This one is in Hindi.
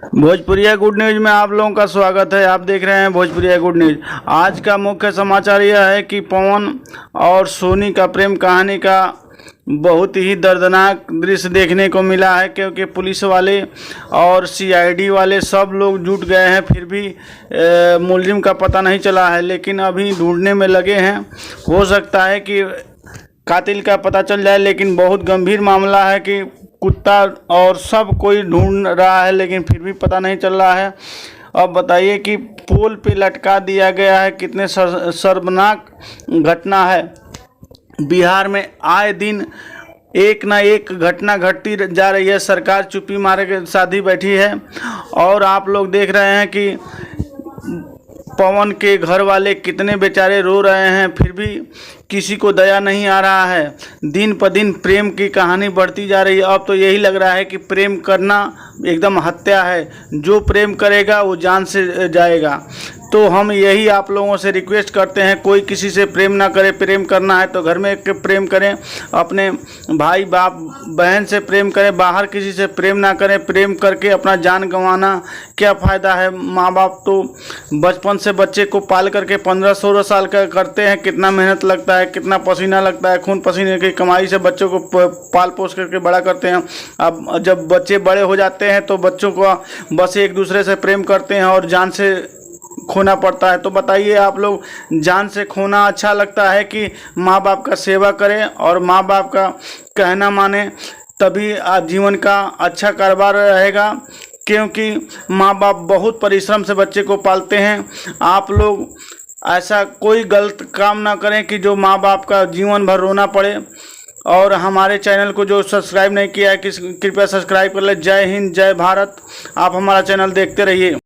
भोजपुरिया गुड न्यूज में आप लोगों का स्वागत है। आप देख रहे हैं भोजपुरिया गुड न्यूज। आज का मुख्य समाचार यह है कि पवन और सोनी का प्रेम कहानी का बहुत ही दर्दनाक दृश्य देखने को मिला है, क्योंकि पुलिस वाले और सीआईडी वाले सब लोग जुट गए हैं, फिर भी मुलजिम का पता नहीं चला है। लेकिन अभी ढूंढने में लगे हैं। हो सकता है कि कातिल का पता चल जाए, लेकिन बहुत गंभीर मामला है कि कुत्ता और सब कोई ढूंढ रहा है, लेकिन फिर भी पता नहीं चल रहा है। अब बताइए कि पोल पे लटका दिया गया है, कितने शर्मनाक घटना है। बिहार में आए दिन एक ना एक घटना घटती जा रही है। सरकार चुप्पी मारे के साथ ही बैठी है। और आप लोग देख रहे हैं कि पवन के घर वाले कितने बेचारे रो रहे हैं, फिर भी किसी को दया नहीं आ रहा है। दिन पर दिन प्रेम की कहानी बढ़ती जा रही है। अब तो यही लग रहा है कि प्रेम करना एकदम हत्या है। जो प्रेम करेगा वो जान से जाएगा। तो हम यही आप लोगों से रिक्वेस्ट करते हैं, कोई किसी से प्रेम ना करे। प्रेम करना है तो घर में प्रेम करें, अपने भाई बाप बहन से प्रेम करें, बाहर किसी से प्रेम ना करें। प्रेम करके अपना जान गंवाना क्या फ़ायदा है। माँ बाप तो बचपन से बच्चे को पाल करके 15-16 साल का करते हैं। कितना मेहनत लगता है, कितना पसीना लगता है, खून पसीने की कमाई से बच्चों को पाल पोस करके बड़ा करते हैं। अब जब बच्चे बड़े हो जाते हैं तो बच्चों को बस एक दूसरे से प्रेम करते हैं और जान से खोना पड़ता है। तो बताइए आप लोग, जान से खोना अच्छा लगता है कि माँ बाप का सेवा करें और माँ बाप का कहना माने, तभी जीवन का अच्छा कारोबार रहेगा। क्योंकि माँ बाप बहुत परिश्रम से बच्चे को पालते हैं। आप लोग ऐसा कोई गलत काम ना करें कि जो माँ बाप का जीवन भर रोना पड़े। और हमारे चैनल को जो सब्सक्राइब नहीं किया है, कृपया सब्सक्राइब कर ले। जय हिंद, जय भारत। आप हमारा चैनल देखते रहिए।